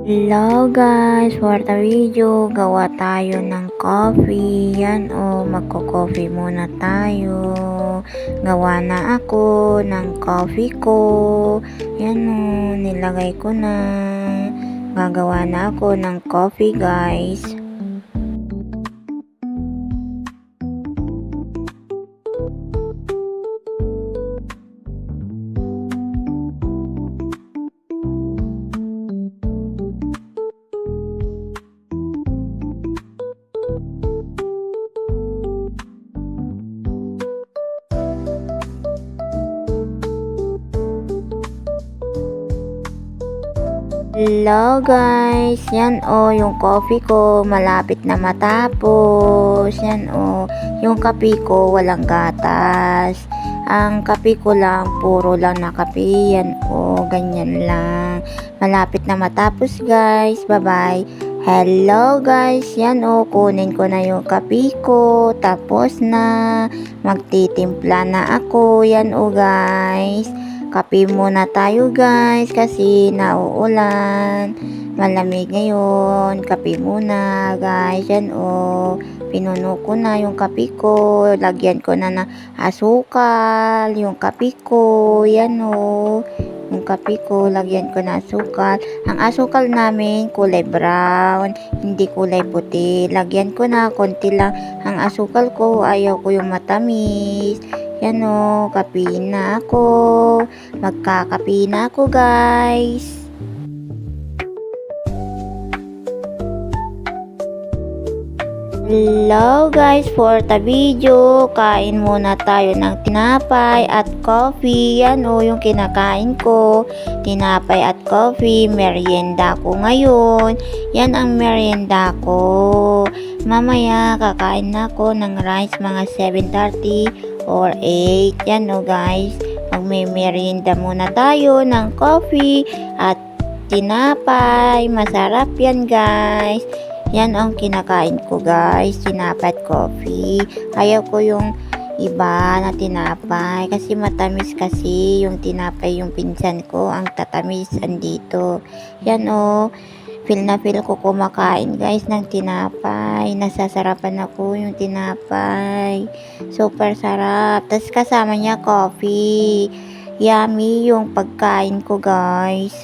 Hello guys, for the video, gawa tayo ng coffee. Yan magko-coffee muna tayo. Gawa na ako ng coffee ko. Yan nilagay ko na. Gagawa na ako ng coffee guys. Hello guys, yan yung coffee ko malapit na matapos. Yan yung kape ko walang gatas. Ang kape ko lang puro lang na kape. Yan ganyan lang. Malapit na matapos guys. Bye bye. Hello guys, yan kunin ko na yung kape ko. Tapos na magtitimpla na ako. Yan guys. Kape muna tayo guys kasi nauulan. Malamig ngayon. Kape muna guys. Yan pinuno ko na yung kape ko. Lagyan ko na ng asukal. Yung kape ko. Yan yung kape ko. Lagyan ko na asukal. Ang asukal namin kulay brown. Hindi kulay puti. Lagyan ko na konti lang. Ang asukal ko ayaw ko yung matamis. Yan kape na ako. Magkakape na ako guys. Hello guys, for the video, kain muna tayo ng tinapay at coffee. Yan yung kinakain ko. Tinapay at coffee, merienda ko ngayon. Yan ang merienda ko. Mamaya kakain na ako ng rice mga 7:30 or 8. Yan guys. Magme-merienda muna tayo ng coffee at tinapay. Masarap yan guys. Yan ang kinakain ko guys. Tinapay at coffee. Ayaw ko yung iba na tinapay. Kasi matamis kasi yung tinapay yung pinsan ko. Ang tatamis andito. Yan feel na feel ko kumakain guys ng tinapay. Nasasarapan ako yung tinapay. Super sarap. Tapos kasama niya coffee. Yummy yung pagkain ko guys.